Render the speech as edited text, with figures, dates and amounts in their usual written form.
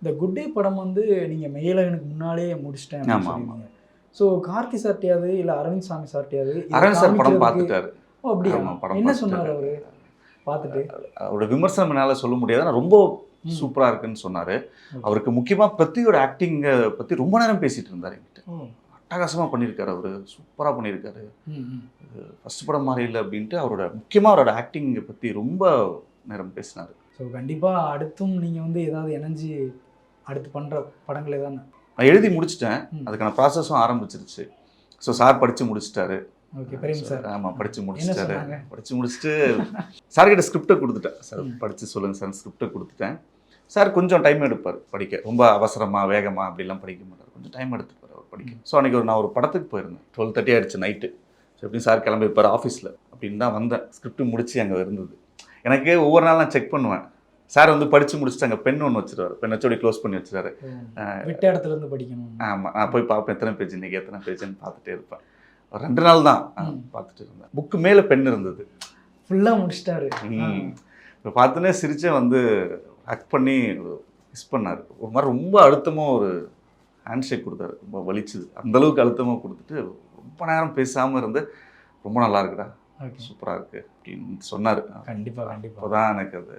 இந்த good day படம் வந்து நீங்க மெய்யழகனுக்கு முன்னாலே முடிச்சிட்டேன் அப்படின்னு ஆமா, ஆமா. சொல்லியிருந்தீங்க. ஸோ கார்த்தி சார்ட்டையாவது இல்ல அரவிந்த் சாமி சார்ட்டையாவது இதை அரவிந்த் சார் படம் காமிக்கிறதுக்கு பார்த்துட்டாரு. ஓ அப்படியா? ஆமா, படம் என்ன பார்த்துட்டாரு. சொன்னார் அவரு பார்த்துட்டு? அவரோட விமர்சனம் என்னால சொல்ல முடியாது. ஆனா ரொம்ப ம். சூப்பரா இருக்குன்னு சொன்னாரு. ஓகே. அவருக்கு முக்கியமா பிருத்திவியோட ஆக்டிங்க பத்தி ரொம்ப நேரம் பேசிட்டு இருந்தாரு என்கிட்ட. ஓ. அட்டகாசமா பண்ணியிருக்காரு அவரு. சூப்பரா பண்ணியிருக்காரு. ம், ம். ஃபர்ஸ்ட் படம் மாதிரி இல்லை அப்படின்ட்டு முக்கியமா அவரோட ஆக்டிங்கை பத்தி ரொம்ப நேரம் பேசினாரு. ஸோ கண்டிப்பா அடுத்தும் நீங்க வந்து ஏதாவது இணைஞ்சு அடுத்து பண்ற படங்களே தானே? நான் எழுதி முடிச்சிட்டேன். ம். அதுக்கான ப்ராசஸும் ஆரம்பிச்சிருச்சு. ஸோ சார் படிச்சு முடிச்சிட்டாரு. ஓகே. பிரேம் சார் ஆமா, படிச்சு என்ன முடிச்சிட்டாரு. சொன்னாங்க? படிச்சு முடிச்சுட்டு சார் கிட்ட ஸ்கிரிப்டை கொடுத்துட்டேன். சார் ம். படிச்சு சொல்லுங்க சார், ஸ்கிரிப்டை கொடுத்துட்டேன். சார் கொஞ்சம் டைம் எடுப்பார் படிக்க. ரொம்ப அவசரமா வேகமா அப்படிலாம் படிக்க மாட்டார். கொஞ்சம் டைம் எடுத்துப்பார் அவர் படிக்க. ஸோ அன்றைக்கி நான் ஒரு படத்துக்கு போயிருந்தேன். 12:30 ஆயிடுச்சு நைட்டு. ஸோ எப்படியும் சார் கிளம்பியிருப்பார் ஆஃபீஸில் அப்படின்னு தான் வந்தேன். ஸ்கிரிப்ட் முடிச்சு அங்கே இருந்தது. எனக்கு ஒவ்வொரு நாள் நான் செக் பண்ணுவேன். சார் வந்து படித்து முடிச்சுட்டு அங்கே பென் ஒன்று வச்சுருவார். பென் வச்சு அப்படி க்ளோஸ் பண்ணி வச்சுருவாரு. விட்ட இடத்துல இருந்து படிக்கணும். ஆமாம், நான் போய் பார்ப்பேன் எத்தனை பேஜ் இன்றைக்கி எத்தனை பேஜ்ன்னு பார்த்துட்டே இருப்பேன். ஒரு 2 நாள் தான் பார்த்துட்டு இருந்தேன். புக்கு மேலே பென் இருந்தது. ஃபுல்லாக முடிச்சிட்டாரு. இப்போ பார்த்தோன்னே சிரிச்சே வந்து ஆக்ட் பண்ணி மிஸ் பண்ணார். ஒரு மாதிரி ரொம்ப அழுத்தமாக ஒரு ஹேண்ட் ஷேக் கொடுத்தாரு. ரொம்ப வலிச்சுது. அந்தளவுக்கு அழுத்தமாக கொடுத்துட்டு ரொம்ப நேரம் பேசாமல் இருந்து ரொம்ப நல்லா இருக்குடா, சூப்பராக இருக்குது அப்படின்னு சொன்னார். கண்டிப்பாக கண்டிப்பாக. அப்போ தான் எனக்கு அது